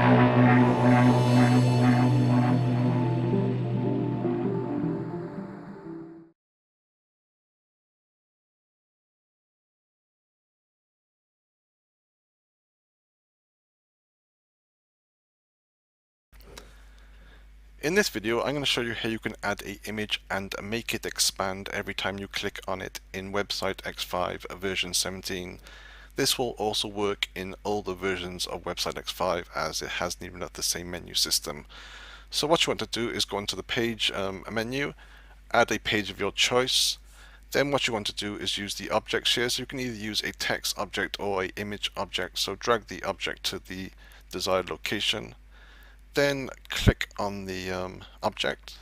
In this video, I'm going to show you how you can add an image and make it expand every time you click on it in Website X5 version 17. This will also work in older versions of Website X5 as it hasn't even got the same menu system. So what you want to do is go into the page menu, add a page of your choice. Then what you want to do is use the objects here. So you can either use a text object or an image object. So drag the object to the desired location. Then click on the object.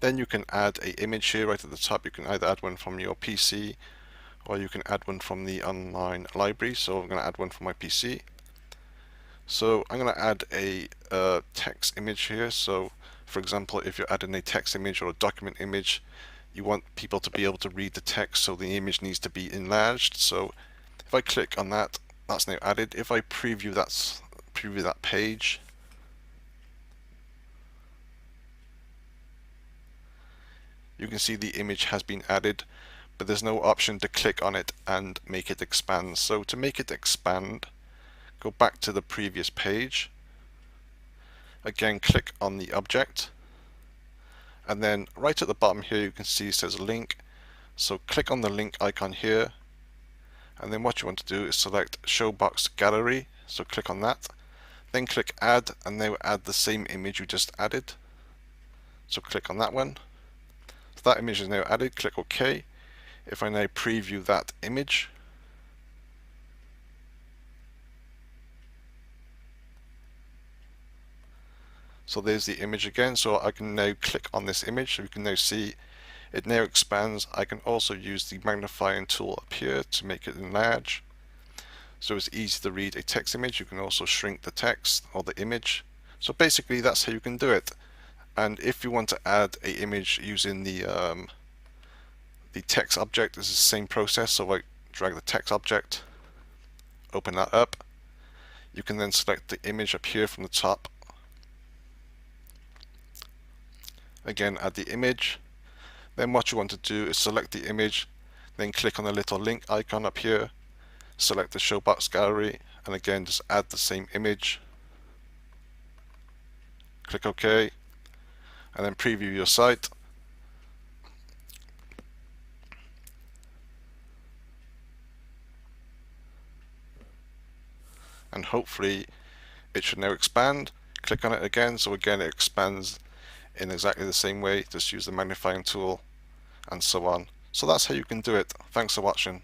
Then you can add an image here right at the top. You can either add one from your PC or you can add one from the online library. So I'm going to add one from my PC. So I'm going to add a text image here. So for example, if you're adding a text image or a document image, you want people to be able to read the text, so the image needs to be enlarged. So if I click on that, that's now added. If I preview that page, you can see the image has been added, but there's no option to click on it and make it expand. So to make it expand, go back to the previous page, again click on the object, and then right at the bottom here you can see it says link. So click on the link icon here, and then what you want to do is select show box gallery. So click on that, then click add, and they will add the same image you just added. So click on that one. So that image is now added. Click OK. If I now preview that image, so there's the image again. So I can now click on this image, so you can now see it now expands. I can also use the magnifying tool up here to make it enlarge. So it's easy to read a text image. You can also shrink the text or the image. So basically that's how you can do it. And if you want to add an image using the text object, it's the same process. So I drag the text object, open that up. You can then select the image up here from the top. Again, add the image. Then what you want to do is select the image, then click on the little link icon up here, select the show box gallery, and again just add the same image. Click OK, and then preview your site. And hopefully it should now expand. Click on it again, so again it expands in exactly the same way. Just use the magnifying tool and so on. So that's how you can do it. Thanks for watching.